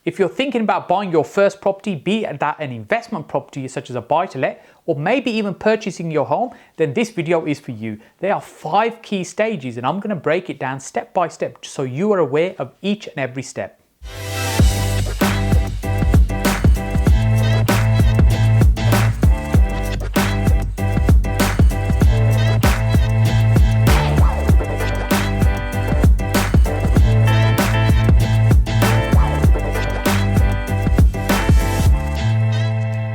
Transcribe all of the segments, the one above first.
If you're thinking about buying your first property, be that an investment property such as a buy-to-let, or maybe even purchasing your home, then this video is for you. There are 5 key stages and I'm going to break it down step by step so you are aware of each and every step.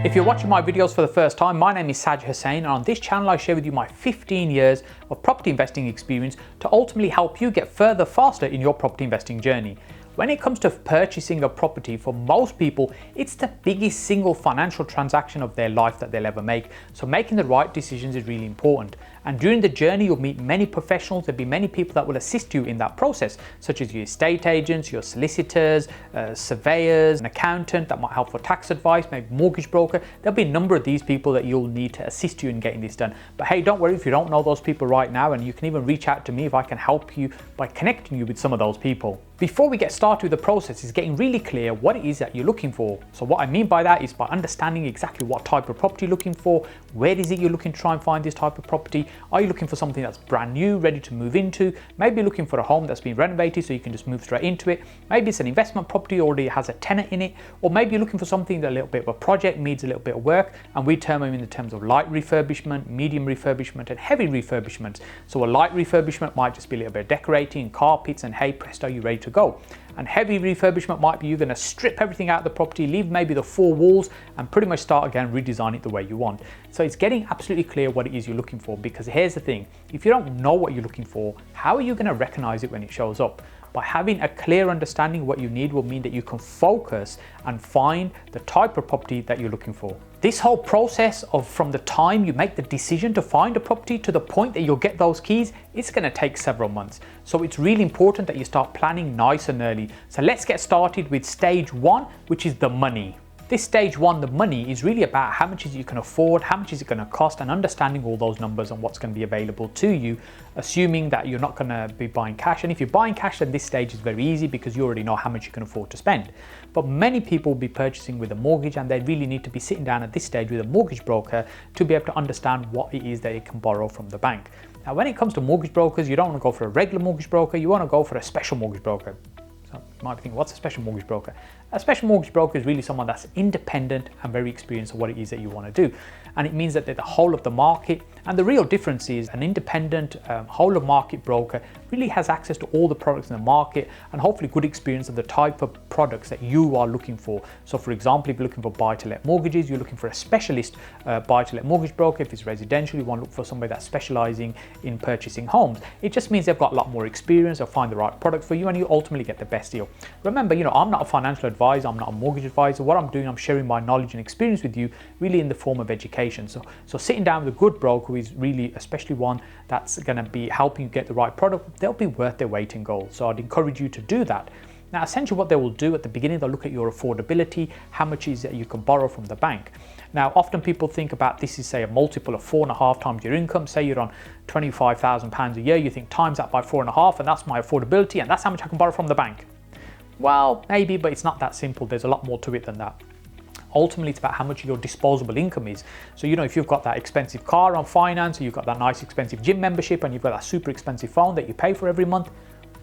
If you're watching my videos for the first time, my name is Saj Hussain, and on this channel I share with you my 15 years of property investing experience to ultimately help you get further faster in your property investing journey. When it comes to purchasing a property, for most people, it's the biggest single financial transaction of their life that they'll ever make. So making the right decisions is really important. And during the journey, you'll meet many professionals. There'll be many people that will assist you in that process, such as your estate agents, your solicitors, surveyors, an accountant that might help for tax advice, maybe mortgage broker. There'll be a number of these people that you'll need to assist you in getting this done. But hey, don't worry if you don't know those people right now, and you can even reach out to me if I can help you by connecting you with some of those people. Before we get started with the process, is getting really clear what it is that you're looking for. So what I mean by that is by understanding exactly what type of property you're looking for, where is it you're looking to try and find this type of property. Are you looking for something that's brand new, ready to move into? Maybe you're looking for a home that's been renovated so you can just move straight into it. Maybe it's an investment property already has a tenant in it, or maybe you're looking for something that a little bit of a project needs a little bit of work, and we term them in the terms of light refurbishment, medium refurbishment, and heavy refurbishment. So a light refurbishment might just be a little bit of decorating, carpets, and hey presto, you're ready to go. And heavy refurbishment might be you're going to strip everything out of the property, leave maybe the 4 walls, and pretty much start again, redesign it the way you want. So it's getting absolutely clear what it is you're looking for, because here's the thing, if you don't know what you're looking for, how are you going to recognize it when it shows up? By having a clear understanding of what you need will mean that you can focus and find the type of property that you're looking for. This whole process of from the time you make the decision to find a property to the point that you'll get those keys, it's going to take several months. So it's really important that you start planning nice and early. So let's get started with stage 1, which is the money. This stage 1, the money, is really about how much is it you can afford, how much is it going to cost, and understanding all those numbers and what's going to be available to you, assuming that you're not going to be buying cash. And if you're buying cash, then this stage is very easy because you already know how much you can afford to spend. But many people will be purchasing with a mortgage, and they really need to be sitting down at this stage with a mortgage broker to be able to understand what it is that they can borrow from the bank. Now, when it comes to mortgage brokers, you don't want to go for a regular mortgage broker, you want to go for a special mortgage broker. So you might think, what's a special mortgage broker? A special mortgage broker is really someone that's independent and very experienced of what it is that you want to do. And it means that they're the whole of the market. And the real difference is an independent whole of market broker really has access to all the products in the market and hopefully good experience of the type of products that you are looking for. So for example, if you're looking for buy-to-let mortgages, you're looking for a specialist buy-to-let mortgage broker. If it's residential, you want to look for somebody that's specializing in purchasing homes. It just means they've got a lot more experience, they'll find the right product for you, and you ultimately get the best deal. Remember, I'm not a financial advisor, I'm not a mortgage advisor. What I'm doing, I'm sharing my knowledge and experience with you really in the form of education. So sitting down with a good broker who is really, especially one that's going to be helping you get the right product, they'll be worth their weight in gold. So I'd encourage you to do that. Now, essentially what they will do at the beginning, they'll look at your affordability, how much is it you can borrow from the bank. Now, often people think about this is, say, a multiple of 4.5 times your income. Say you're on £25,000 a year, you think times that by 4.5, and that's my affordability, and that's how much I can borrow from the bank. Well, maybe, but it's not that simple. There's a lot more to it than that. Ultimately, it's about how much your disposable income is. So, if you've got that expensive car on finance, or you've got that nice expensive gym membership, and you've got that super expensive phone that you pay for every month,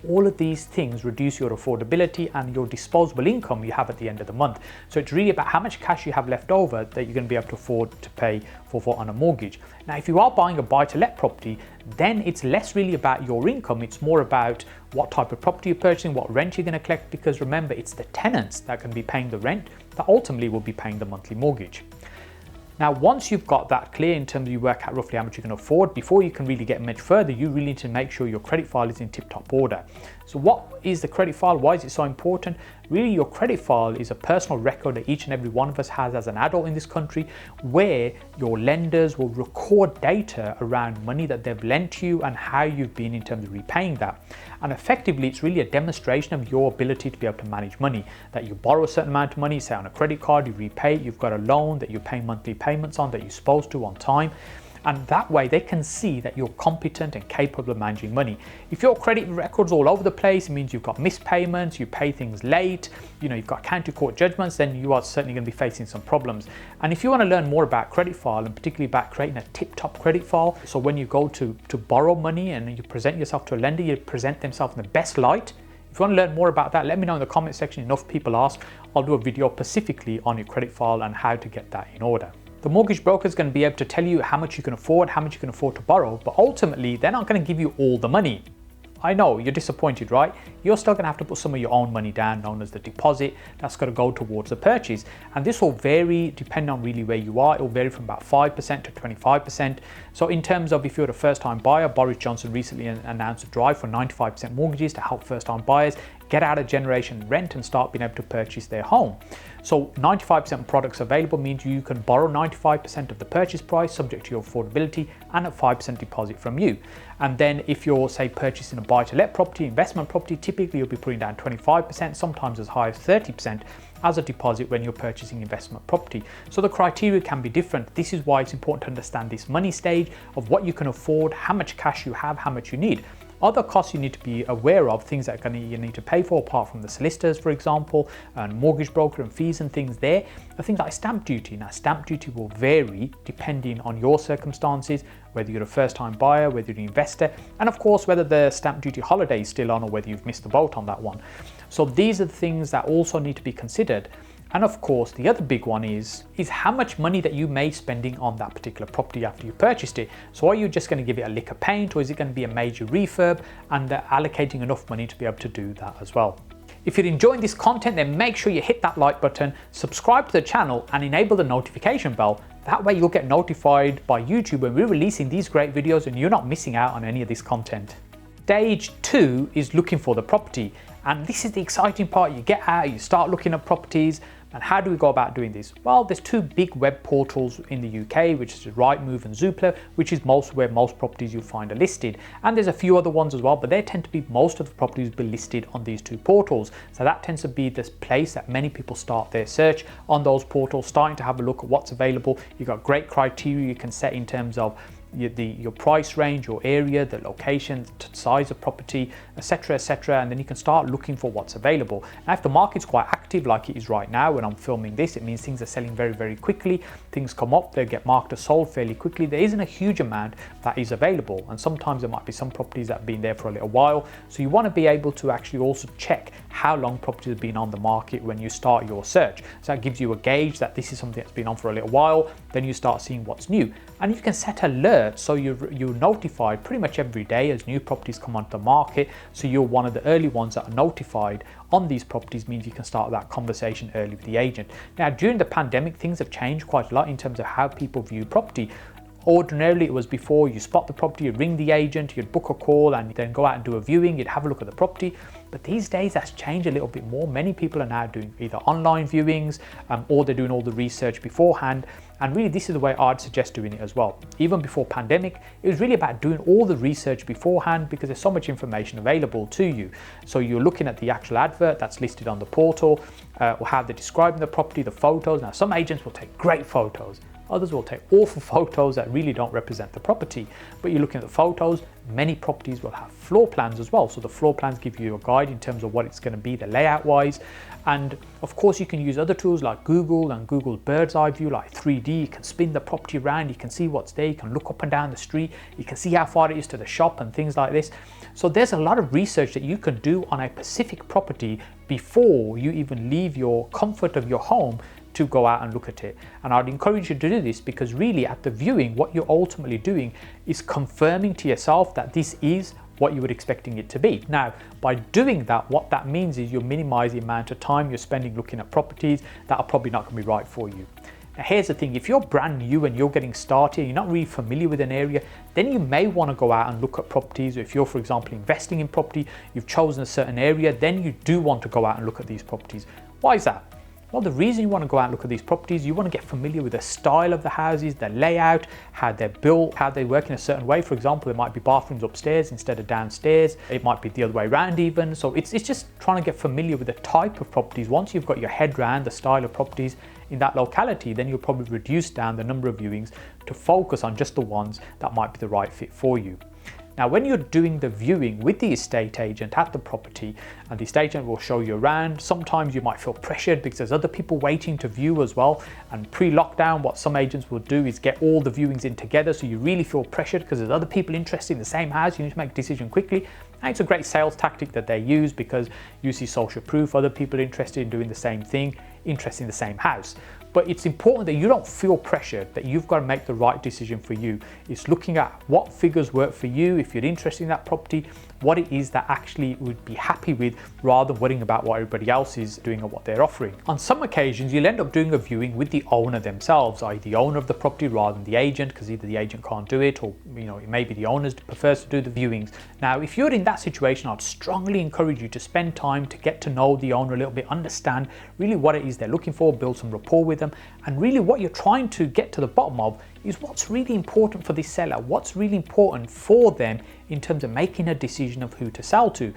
all of these things reduce your affordability and your disposable income you have at the end of the month. So it's really about how much cash you have left over that you're going to be able to afford to pay for on a mortgage. Now, if you are buying a buy-to-let property, then it's less really about your income. It's more about what type of property you're purchasing, what rent you're going to collect, because remember, it's the tenants that can be paying the rent that ultimately will be paying the monthly mortgage. Now, once you've got that clear in terms of you work out roughly how much you can afford, before you can really get much further, you really need to make sure your credit file is in tip-top order. So what is the credit file? Why is it so important? Really, your credit file is a personal record that each and every one of us has as an adult in this country, where your lenders will record data around money that they've lent to you and how you've been in terms of repaying that. And effectively, it's really a demonstration of your ability to be able to manage money, that you borrow a certain amount of money, say on a credit card, you repay it, you've got a loan that you're paying monthly payments on that you're supposed to on time. And that way they can see that you're competent and capable of managing money. If your credit record's all over the place, it means you've got missed payments, you pay things late, you've got county court judgments, then you are certainly going to be facing some problems. And if you want to learn more about credit file, and particularly about creating a tip-top credit file, so when you go to borrow money and you present yourself to a lender, you present themselves in the best light. If you want to learn more about that, let me know in the comment section. Enough people ask. I'll do a video specifically on your credit file and how to get that in order. The mortgage broker is going to be able to tell you how much you can afford, how much you can afford to borrow, but ultimately they're not going to give you all the money. I know, you're disappointed, right? You're still going to have to put some of your own money down, known as the deposit. That's got to go towards the purchase. And this will vary depending on really where you are. It will vary from about 5% to 25%. So in terms of if you're a first-time buyer, Boris Johnson recently announced a drive for 95% mortgages to help first-time buyers get out of generation rent and start being able to purchase their home. So 95% products available means you can borrow 95% of the purchase price subject to your affordability and a 5% deposit from you. And then if you're, say, purchasing a buy-to-let property, investment property, typically you'll be putting down 25%, sometimes as high as 30% as a deposit when you're purchasing investment property. So the criteria can be different. This is why it's important to understand this money stage of what you can afford, how much cash you have, how much you need. Other costs you need to be aware of, things that you need to pay for apart from the solicitors, for example, and mortgage broker and fees and things there, are things like stamp duty. Now, stamp duty will vary depending on your circumstances, whether you're a first-time buyer, whether you're an investor, and of course, whether the stamp duty holiday is still on or whether you've missed the boat on that one. So these are the things that also need to be considered. And of course, the other big one is how much money that you may be spending on that particular property after you purchased it. So are you just going to give it a lick of paint, or is it going to be a major refurb, and allocating enough money to be able to do that as well? If you're enjoying this content, then make sure you hit that like button, subscribe to the channel and enable the notification bell. That way you'll get notified by YouTube when we're releasing these great videos and you're not missing out on any of this content. Stage 2 is looking for the property. And this is the exciting part. You get out, you start looking at properties. And how do we go about doing this? Well, there's two big web portals in the UK, which is Rightmove and Zoopla, which is where most properties you'll find are listed. And there's a few other ones as well, but they tend to be, most of the properties will be listed on these two portals. So that tends to be this place that many people start their search on those portals, starting to have a look at what's available. You've got great criteria you can set in terms of your price range, your area, the location, size of property, etc., and then you can start looking for what's available. Now, if the market's quite active like it is right now when I'm filming this, it means things are selling very, very quickly. Things come up, they get marked as sold fairly quickly. There isn't a huge amount that is available, and sometimes there might be some properties that have been there for a little while. So you want to be able to actually also check how long properties have been on the market when you start your search. So that gives you a gauge that this is something that's been on for a little while. Then you start seeing what's new, and you can set alerts so you're notified pretty much every day as new properties come onto the market. So you're one of the early ones that are notified on these properties, means you can start that conversation early with the agent. Now, during the pandemic, things have changed quite a lot in terms of how people view property. Ordinarily, it was before you spot the property, you'd ring the agent, you'd book a call and then go out and do a viewing, you'd have a look at the property. But these days that's changed a little bit more. Many people are now doing either online viewings or they're doing all the research beforehand. And really, this is the way I'd suggest doing it as well. Even before pandemic, it was really about doing all the research beforehand because there's so much information available to you. So you're looking at the actual advert that's listed on the portal, or how they're describing the property, the photos. Now, some agents will take great photos. Others will take awful photos that really don't represent the property. But you're looking at the photos, many properties will have floor plans as well. So the floor plans give you a guide in terms of what it's going to be, the layout wise. And of course, you can use other tools like Google and Google's bird's eye view, like 3D. You can spin the property around, you can see what's there, you can look up and down the street, you can see how far it is to the shop and things like this. So there's a lot of research that you can do on a specific property before you even leave your comfort of your home to go out and look at it. And I'd encourage you to do this because really at the viewing, what you're ultimately doing is confirming to yourself that this is what you were expecting it to be. Now, by doing that, what that means is you're minimizing the amount of time you're spending looking at properties that are probably not going to be right for you. Now, here's the thing, if you're brand new and you're getting started, you're not really familiar with an area, then you may want to go out and look at properties. If you're, for example, investing in property, you've chosen a certain area, then you do want to go out and look at these properties. Why is that? Well, the reason you want to go out and look at these properties, you want to get familiar with the style of the houses, the layout, how they're built, how they work in a certain way. For example, there might be bathrooms upstairs instead of downstairs. It might be the other way around even. So it's just trying to get familiar with the type of properties. Once you've got your head around the style of properties in that locality, then you'll probably reduce down the number of viewings to focus on just the ones that might be the right fit for you. Now, when you're doing the viewing with the estate agent at the property, and the estate agent will show you around, sometimes you might feel pressured because there's other people waiting to view as well. And pre-lockdown, what some agents will do is get all the viewings in together, so you really feel pressured because there's other people interested in the same house. You need to make a decision quickly. And it's a great sales tactic that they use because you see social proof, other people are interested in doing the same thing, interested in the same house. But it's important that you don't feel pressured, that you've got to make the right decision for you. It's looking at what figures work for you, if you're interested in that property, what it is that actually would be happy with, rather than worrying about what everybody else is doing or what they're offering. On some occasions, you'll end up doing a viewing with the owner themselves, i.e. the owner of the property rather than the agent, because either the agent can't do it, or it may be the owner prefers to do the viewings. Now, if you're in that situation, I'd strongly encourage you to spend time to get to know the owner a little bit, understand really what it is they're looking for, build some rapport with them, and really what you're trying to get to the bottom of is what's really important for this seller, what's really important for them in terms of making a decision of who to sell to.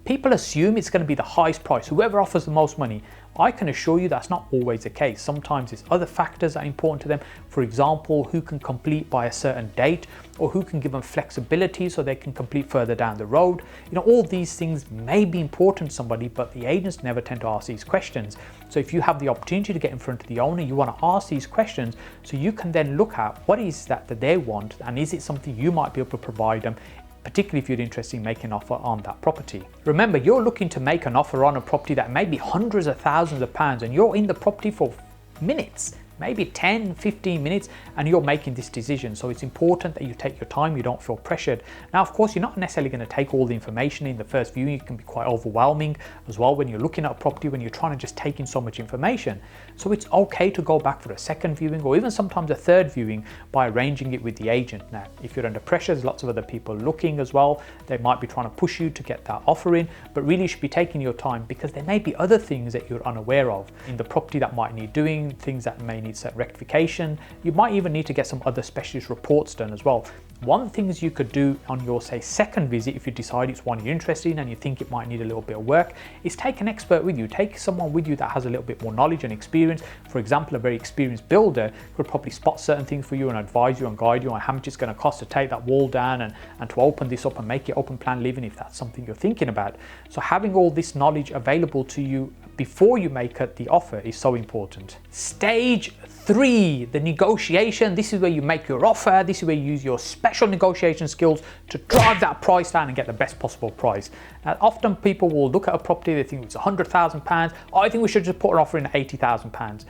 People assume it's going to be the highest price, whoever offers the most money. I can assure you that's not always the case. Sometimes it's other factors that are important to them. For example, who can complete by a certain date, or who can give them flexibility so they can complete further down the road. All these things may be important to somebody, but the agents never tend to ask these questions. So if you have the opportunity to get in front of the owner, you want to ask these questions so you can then look at what is that they want, and is it something you might be able to provide them, particularly if you're interested in making an offer on that property. Remember, you're looking to make an offer on a property that may be hundreds of thousands of pounds, and you're in the property for minutes, maybe 10, 15 minutes, and you're making this decision. So it's important that you take your time, you don't feel pressured. Now, of course, you're not necessarily going to take all the information in the first viewing. It can be quite overwhelming as well when you're looking at a property, when you're trying to just take in so much information. So it's okay to go back for a second viewing, or even sometimes a third viewing, by arranging it with the agent. Now, if you're under pressure, there's lots of other people looking as well. They might be trying to push you to get that offer in, but really you should be taking your time, because there may be other things that you're unaware of in the property that might need doing, things that may need certain rectification. You might even need to get some other specialist reports done as well. One of the things you could do on your, say, second visit, if you decide it's one you're interested in and you think it might need a little bit of work, is take an expert with you. Take someone with you that has a little bit more knowledge and experience. For example, a very experienced builder could probably spot certain things for you and advise you and guide you on how much it's going to cost to take that wall down and to open this up and make it open plan living, if that's something you're thinking about. So having all this knowledge available to you before you make the offer is so important. Stage 3, the negotiation. This is where you make your offer. This is where you use your special negotiation skills to drive that price down and get the best possible price. Now, often people will look at a property, they think it's £100,000. Oh, I think we should just put an offer in at £80,000.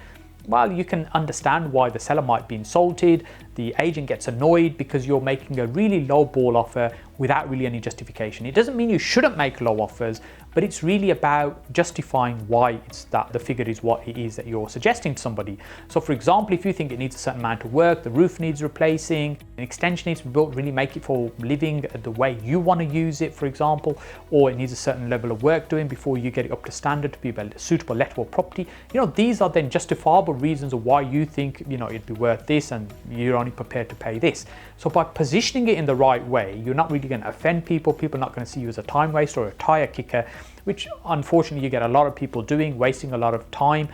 Well, you can understand why the seller might be insulted. The agent gets annoyed because you're making a really low ball offer without really any justification. It doesn't mean you shouldn't make low offers, but it's really about justifying why it's that the figure is what it is that you're suggesting to somebody. So for example, if you think it needs a certain amount of work, the roof needs replacing, an extension needs to be built, really make it for living the way you want to use it, for example, or it needs a certain level of work doing before you get it up to standard to be a suitable lettable property. These are then justifiable reasons of why you think, it'd be worth this and you're only prepared to pay this. So by positioning it in the right way, you're not really going to offend people. People are not going to see you as a time waster or a tire kicker, which unfortunately you get a lot of people doing, wasting a lot of time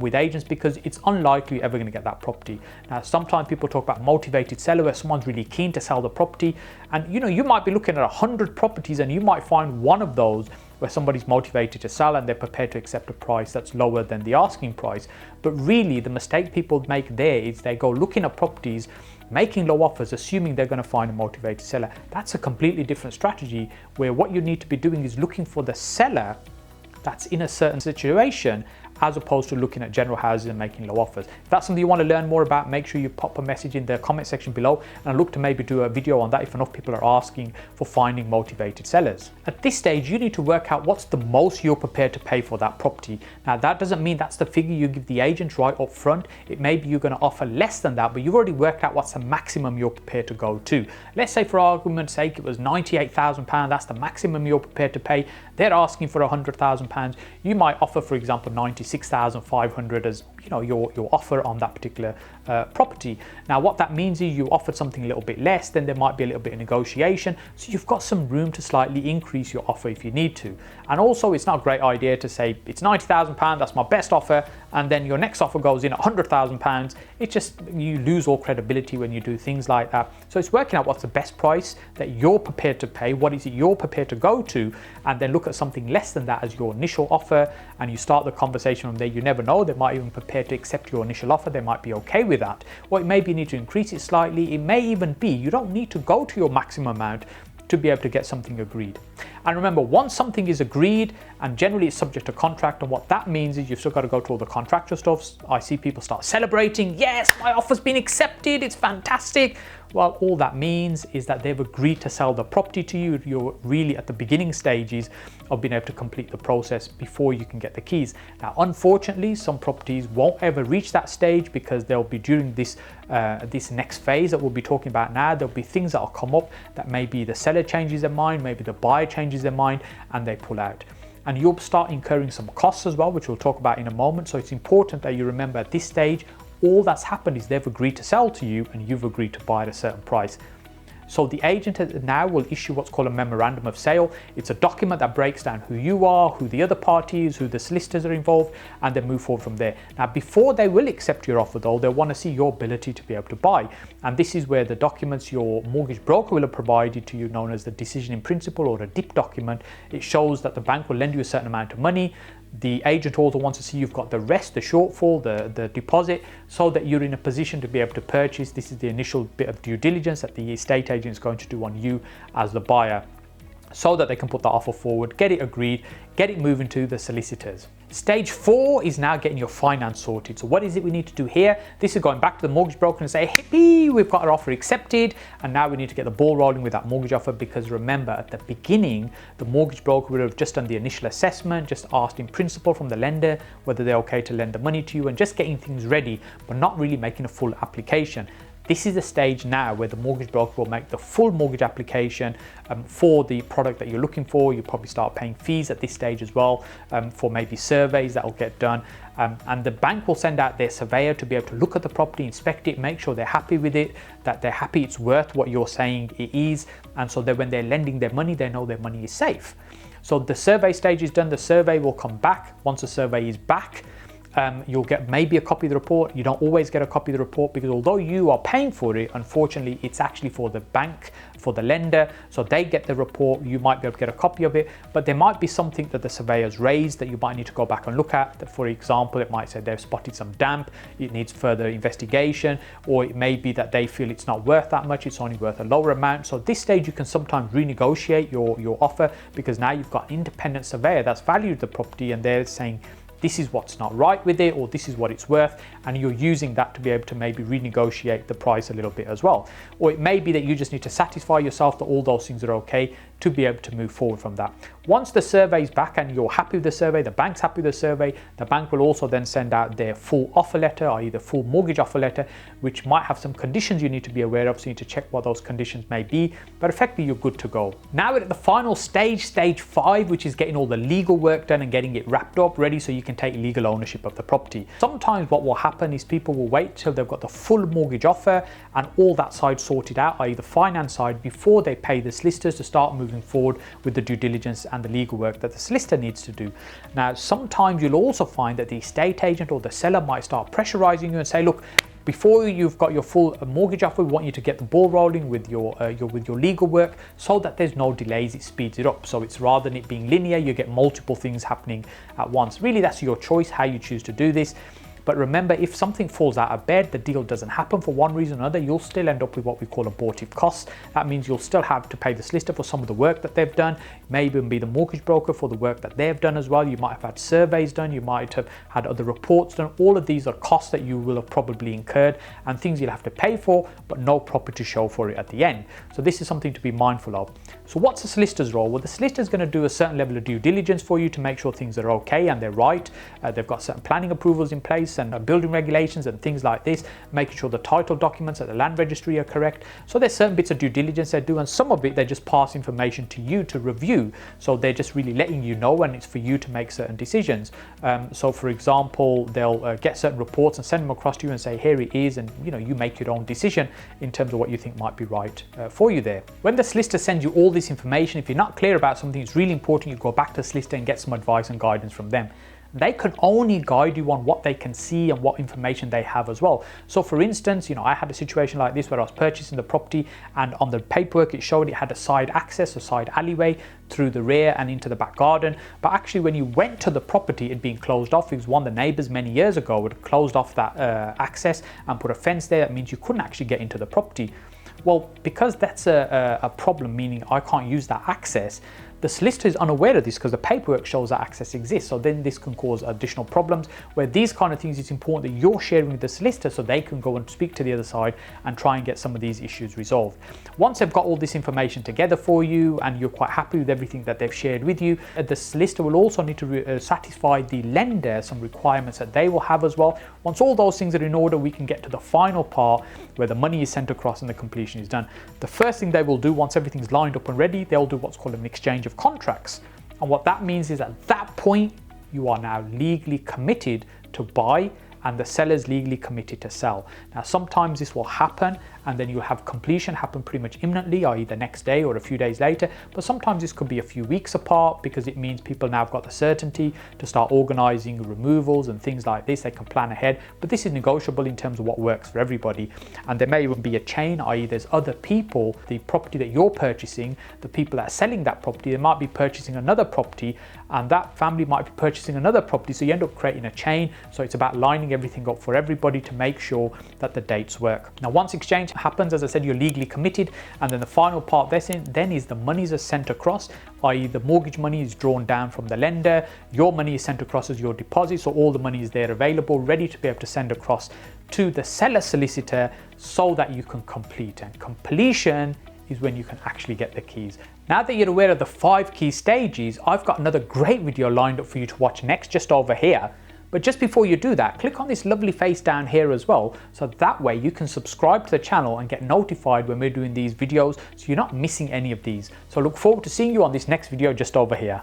with agents, because it's unlikely you're ever going to get that property. Now, sometimes people talk about motivated seller, where someone's really keen to sell the property, and you might be looking at 100 properties and you might find one of those where somebody's motivated to sell and they're prepared to accept a price that's lower than the asking price. But really the mistake people make there is they go looking at properties, making low offers, assuming they're going to find a motivated seller. That's a completely different strategy, where what you need to be doing is looking for the seller that's in a certain situation, as opposed to looking at general houses and making low offers. If that's something you want to learn more about, make sure you pop a message in the comment section below, and I'll look to maybe do a video on that if enough people are asking for finding motivated sellers. At this stage, you need to work out what's the most you're prepared to pay for that property. Now, that doesn't mean that's the figure you give the agent right up front. It may be you're going to offer less than that, but you've already worked out what's the maximum you're prepared to go to. Let's say, for argument's sake, it was £98,000. That's the maximum you're prepared to pay. They're asking for £100,000. You might offer, for example, 96 26,500 as your offer on that particular property. Now what that means is you offered something a little bit less, then there might be a little bit of negotiation, so you've got some room to slightly increase your offer if you need to. And also, it's not a great idea to say it's £90,000, that's my best offer, and then your next offer goes in at £100,000. It's just, you lose all credibility when you do things like that. So it's working out what's the best price that you're prepared to pay, what is it you're prepared to go to, and then look at something less than that as your initial offer, and you start the conversation from there. You never know, they might even prepare to accept your initial offer, they might be okay with that, or it may be you need to increase it slightly. It may even be you don't need to go to your maximum amount to be able to get something agreed. And remember, once something is agreed, and generally it's subject to contract, and what that means is you've still got to go to all the contractual stuff. I see people start celebrating, yes, my offer's been accepted, it's fantastic. Well, all that means is that they've agreed to sell the property to you. You're really at the beginning stages of being able to complete the process before you can get the keys. Now, unfortunately, some properties won't ever reach that stage because they'll be during this next phase that we'll be talking about now. There'll be things that will come up that maybe the seller changes their mind, maybe the buyer changes their mind, and they pull out. And you'll start incurring some costs as well, which we'll talk about in a moment. So it's important that you remember at this stage, all that's happened is they've agreed to sell to you and you've agreed to buy at a certain price. So the agent now will issue what's called a memorandum of sale. It's a document that breaks down who you are, who the other party is, who the solicitors are involved, and then move forward from there. Now, before they will accept your offer though, they'll want to see your ability to be able to buy. And this is where the documents your mortgage broker will have provided to you, known as the decision in principle or a DIP document. It shows that the bank will lend you a certain amount of money. The agent also wants to see you've got the rest, the shortfall, the deposit, so that you're in a position to be able to purchase. This is the initial bit of due diligence that the estate agent is going to do on you as the buyer, so that they can put the offer forward, get it agreed, get it moving to the solicitors. Stage 4 is now getting your finance sorted. So what is it we need to do here? This is going back to the mortgage broker and say, hippie, we've got our offer accepted, and now we need to get the ball rolling with that mortgage offer, because remember, at the beginning, the mortgage broker would have just done the initial assessment, just asked in principle from the lender whether they're okay to lend the money to you, and just getting things ready, but not really making a full application. This is the stage now where the mortgage broker will make the full mortgage application for the product that you're looking for. You probably start paying fees at this stage as well for maybe surveys that will get done. And the bank will send out their surveyor to be able to look at the property, inspect it, make sure they're happy with it, that they're happy it's worth what you're saying it is. And so that when they're lending their money, they know their money is safe. So the survey stage is done. The survey will come back. Once the survey is back, you'll get maybe a copy of the report. You don't always get a copy of the report, because although you are paying for it, unfortunately, it's actually for the bank, for the lender. So they get the report, you might be able to get a copy of it, but there might be something that the surveyor's raised that you might need to go back and look at. That, for example, it might say they've spotted some damp, it needs further investigation, or it may be that they feel it's not worth that much, it's only worth a lower amount. So at this stage, you can sometimes renegotiate your offer, because now you've got an independent surveyor that's valued the property, and they're saying, this is what's not right with it, or this is what it's worth, and you're using that to be able to maybe renegotiate the price a little bit as well. Or it may be that you just need to satisfy yourself that all those things are okay to be able to move forward from that. Once the survey is back and you're happy with the survey, the bank's happy with the survey, the bank will also then send out their full offer letter, i.e. the full mortgage offer letter, which might have some conditions you need to be aware of, so you need to check what those conditions may be, but effectively you're good to go. Now we're at the final stage, stage 5, which is getting all the legal work done and getting it wrapped up, ready so you can take legal ownership of the property. Sometimes what will happen is people will wait till they've got the full mortgage offer and all that side sorted out, i.e. the finance side, before they pay the solicitors to start moving forward with the due diligence and the legal work that the solicitor needs to do. Now, sometimes you'll also find that the estate agent or the seller might start pressurizing you and say, look, before you've got your full mortgage offer, we want you to get the ball rolling with your legal work, so that there's no delays, it speeds it up. So it's, rather than it being linear, you get multiple things happening at once. Really, that's your choice how you choose to do this. But remember, if something falls out of bed, the deal doesn't happen for one reason or another, you'll still end up with what we call abortive costs. That means you'll still have to pay the solicitor for some of the work that they've done, maybe be the mortgage broker for the work that they've done as well. You might have had surveys done, you might have had other reports done. All of these are costs that you will have probably incurred and things you'll have to pay for, but no profit to show for it at the end. So this is something to be mindful of. So what's the solicitor's role? Well, the solicitor is going to do a certain level of due diligence for you to make sure things are okay and they're right. They've got certain planning approvals in place. tax and building regulations and things like this, making sure the title documents at the land registry are correct. So there's certain bits of due diligence they do, and some of it they just pass information to you to review. So they're just really letting you know, and it's for you to make certain decisions. So for example, they'll get certain reports and send them across to you and say, here it is, and you make your own decision in terms of what you think might be right for you there. When the solicitor sends you all this information, if you're not clear about something, it's really important you go back to the solicitor and get some advice and guidance from them. They can only guide you on what they can see and what information they have as well. So for instance, I had a situation like this where I was purchasing the property, and on the paperwork it showed it had a side access, a side alleyway through the rear and into the back garden. But actually when you went to the property, it had been closed off because one of the neighbours many years ago had closed off that access and put a fence there. That means you couldn't actually get into the property. Well, because that's a problem, meaning I can't use that access, the solicitor is unaware of this because the paperwork shows that access exists. So then this can cause additional problems, where these kind of things, it's important that you're sharing with the solicitor so they can go and speak to the other side and try and get some of these issues resolved. Once they've got all this information together for you and you're quite happy with everything that they've shared with you, the solicitor will also need to satisfy the lender some requirements that they will have as well. Once all those things are in order, we can get to the final part where the money is sent across and the completion is done. The first thing they will do once everything's lined up and ready, they'll do what's called an exchange of contracts. And what that means is at that point, you are now legally committed to buy and the seller's legally committed to sell. Now, sometimes this will happen and then you'll have completion happen pretty much imminently, i.e. the next day or a few days later. But sometimes this could be a few weeks apart because it means people now have got the certainty to start organizing removals and things like this. They can plan ahead, but this is negotiable in terms of what works for everybody. And there may even be a chain, i.e. there's other people, the property that you're purchasing, the people that are selling that property, they might be purchasing another property and that family might be purchasing another property. So you end up creating a chain. So it's about lining everything up for everybody to make sure that the dates work. Now, once exchange happens, as I said, you're legally committed, and then the final part then is the monies are sent across, i.e. the mortgage money is drawn down from the lender, your money is sent across as your deposit, so all the money is there available, ready to be able to send across to the seller solicitor so that you can complete. And completion is when you can actually get the keys. Now that you're aware of the 5 key stages, I've got another great video lined up for you to watch next, just over here. But just before you do that, click on this lovely face down here as well, so that way you can subscribe to the channel and get notified when we're doing these videos, so you're not missing any of these. So I look forward to seeing you on this next video just over here.